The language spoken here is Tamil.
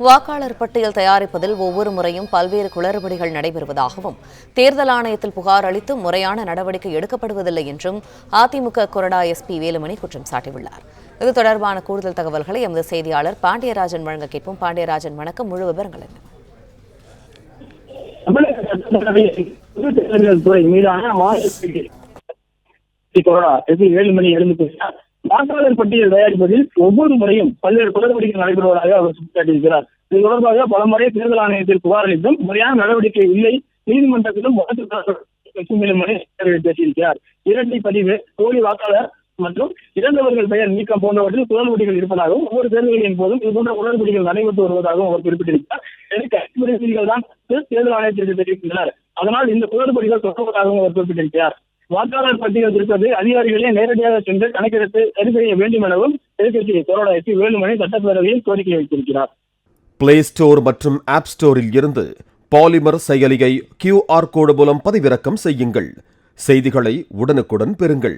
வாக்காளர் பட்டியல் தயாரிப்பதில் ஒவ்வொரு முறையும் பல்வேறு குளறுபடிகள் நடைபெறுவதாகவும் தேர்தல் ஆணையத்தில் புகார் அளித்து முறையான நடவடிக்கை எடுக்கப்படுவதில்லை என்றும் அதிமுக கொறடா எஸ்பி வேலுமணி குற்றம் சாட்டியுள்ளார். இது தொடர்பான கூடுதல் தகவல்களை எமது செய்தியாளர் பாண்டியராஜன் வழங்க கேட்போம். பாண்டியராஜன், வணக்கம். முழு விவரங்கள் என்ன? வேலுமணி வாக்காளர் பட்டியல் தயாரிப்பதில் ஒவ்வொரு முறையும் பல்வேறு குளறுபடிகள் நடைபெறுவதாக அவர் சுட்டிக்காட்டியிருக்கிறார். இது தொடர்பாக பலமுறை தேர்தல் ஆணையத்தில் புகார் அளித்தும் முறையான நடவடிக்கை இல்லை, நீதிமன்றத்திலும் வேலுமணி பேசியிருக்கிறார். இரட்டை பதிவு, போலி வாக்காளர் மற்றும் இறந்தவர்கள் பெயர் நீக்கம் போன்றவற்றில் குளறுபடிகள் இருப்பதாகவும் ஒவ்வொரு தேர்தல்களின் போதும் இதுபோன்ற குளறுபடிகள் நடைபெற்று வருவதாகவும் அவர் குறிப்பிட்டிருக்கிறார். தான் தேர்தல் ஆணையத்திற்கு தெரிவிக்கின்றனர். அதனால் இந்த குளறுபடிகள் தொடர்வதாகவும் அவர் குறிப்பிட்டிருக்கிறார். வாக்காளர் பட்டியல் இருப்பது அதிகாரிகளே நேரடியாக சென்று கணக்கெடுத்து சரி செய்ய வேண்டும் எனவும் எதிர்க்கட்சி கொறடா எஸ்பி வேலுமணி சட்டப்பேரவையில் கோரிக்கை வைத்திருக்கிறார். பிளே ஸ்டோர் மற்றும் ஆப் ஸ்டோரில் இருந்து பாலிமர் செயலியை QR கோடு மூலம் பதிவிறக்கம் செய்யுங்கள். செய்திகளை உடனுக்குடன் பெறுங்கள்.